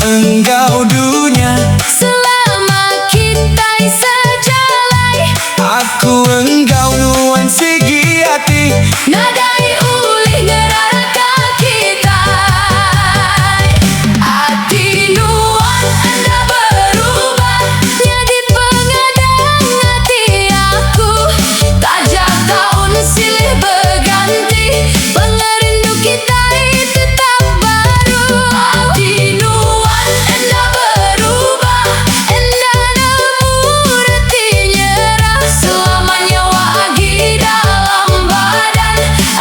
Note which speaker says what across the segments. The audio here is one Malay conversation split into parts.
Speaker 1: Engkau dunia
Speaker 2: selama kita sejalai.
Speaker 1: Aku engkau nuan segi hati
Speaker 2: Nadai ulih ngeraka kita. Hati nuan anda berubah jadi pengadang hati aku. Tajak tahun silih berganti, pengerindu kita tetap baru. Hati nuan anda berubah, anda nemu reti nyerah. Selama nyawa lagi dalam badan,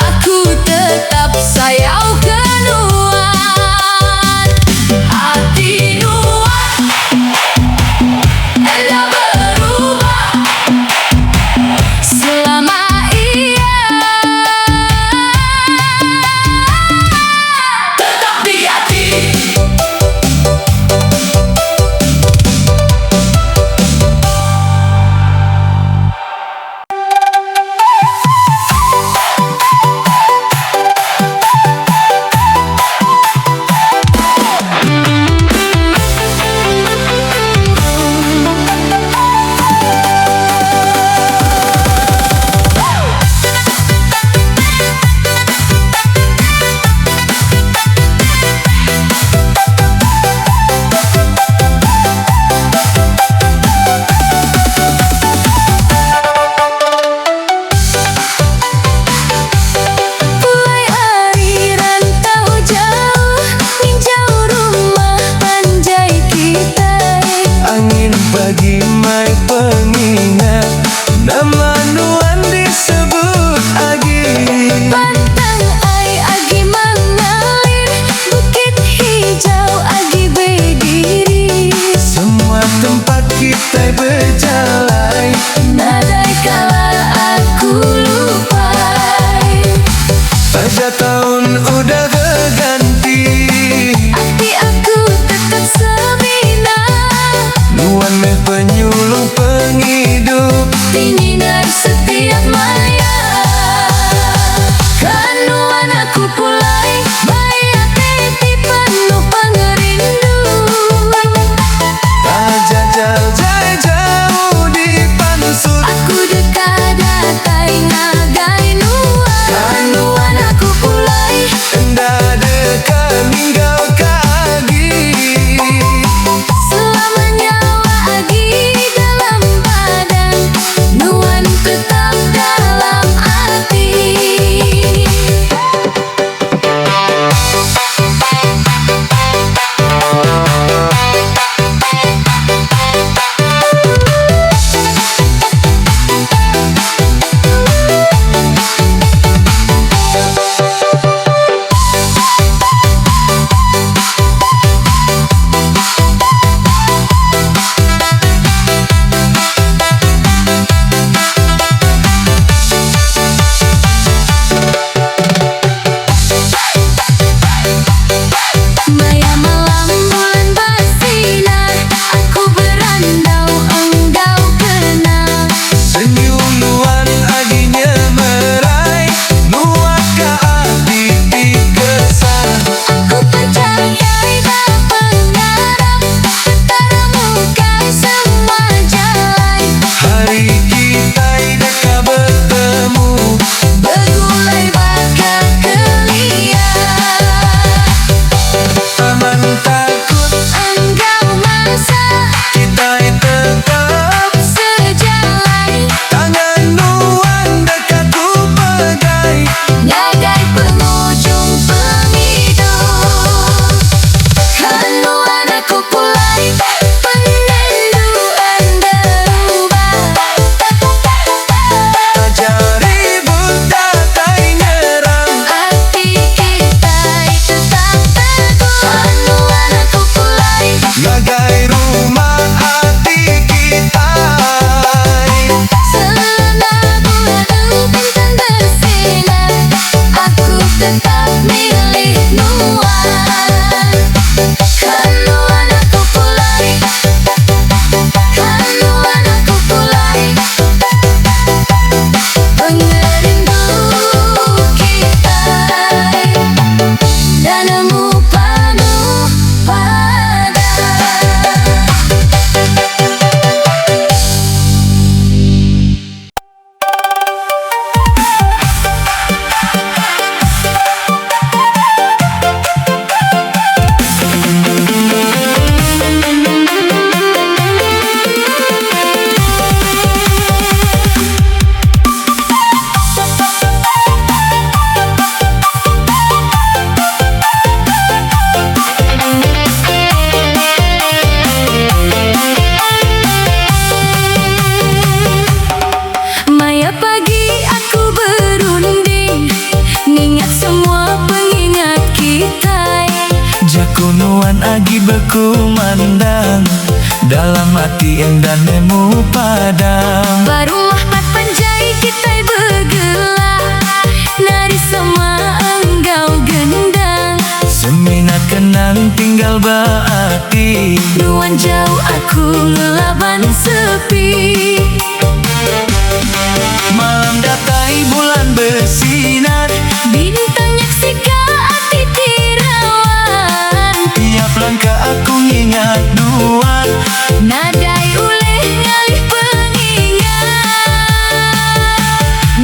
Speaker 2: aku tetap sayang kenuan. Hati nuan anda berubah selama tetap di hati. Mulai hari rantau jauh, ninjau rumah anjay kita.
Speaker 1: Angin pagi mai pengingat, nama nuan disebut Agi.
Speaker 2: Pantang ai agi mengalir, bukit hijau agi berdiri.
Speaker 1: Semua tempat kita berjalan,
Speaker 2: Nadai kala aku lupai.
Speaker 1: pada tahun udah berganti.
Speaker 2: Hati aku tetap semina,
Speaker 1: Nuan meh penyulung penghidup.
Speaker 2: tinggi dari setiap maya.
Speaker 1: berkumandang dalam hati dan nemu padang.
Speaker 2: Baru mahmat panjai kita bergelar, nari sama enggau gendang.
Speaker 1: Seminat kenang tinggal berarti,
Speaker 2: Nuan jauh aku lelaban sepi.
Speaker 1: malam datai bulan bersinar,
Speaker 2: Bintang nyaksika hati tirawan.
Speaker 1: tiap langkah aku ingat Nuan.
Speaker 2: Nadai uleh ngalih pengingat,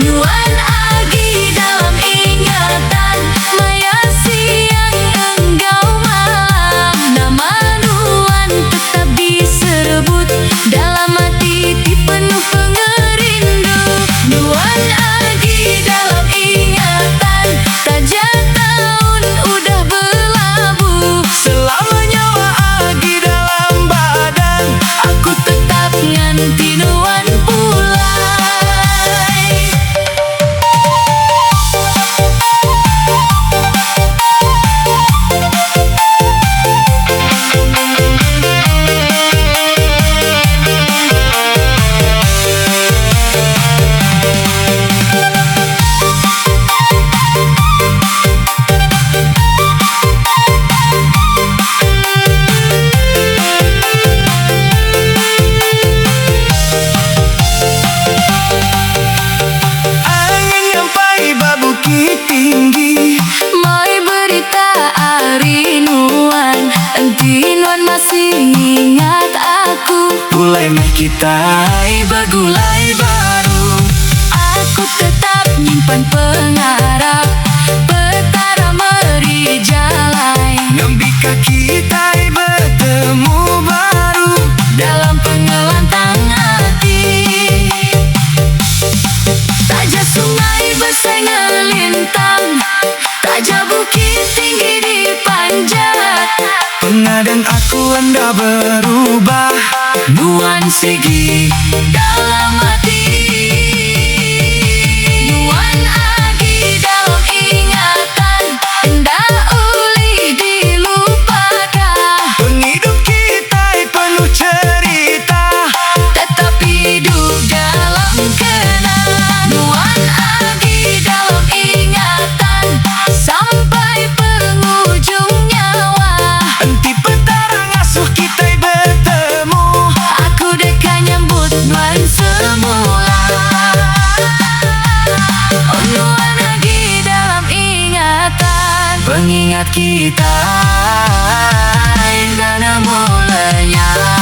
Speaker 2: Nuan agi dalam ingatan, maya siang enggau malam. Nama Nuan tetap diserebut dalam hati penuh pengerindu. Nuan agi dalam ingatan, tajam tahun udah berlabuh.
Speaker 1: Selama nyawa agi dalam badan,
Speaker 2: Aku tetap nganti Nuan pulai.
Speaker 1: angin yang pahit bukit tinggi.
Speaker 2: Moi berita ari Nuan, enti Nuan masih ingat aku.
Speaker 1: Mulai kita
Speaker 2: Begulai baru, aku tetap nyimpan pengarap. Petara meri jalai,
Speaker 1: ngembika kita bertemu baru.
Speaker 2: dalam pengelantang hati. Taja sungai besar ngelintang, taja bukit tinggi dipanjat.
Speaker 1: Pengadang aku anda berubah,
Speaker 2: Nuan segi dalam hati, Nuan agi dalam ingatan, endah ulih dilupakan.
Speaker 1: penghidup kita penuh cerita.
Speaker 2: Tetap hidup dalam kenangan. Nuan agi dalam ingatan, sampai penghujung nyawa.
Speaker 1: Enti petara ngasuh kita bertemu.
Speaker 2: Aku deka nyambut Nuan semula. Oh Nuan lagi dalam ingatan,
Speaker 1: Pengingat kita
Speaker 2: dana mulanya.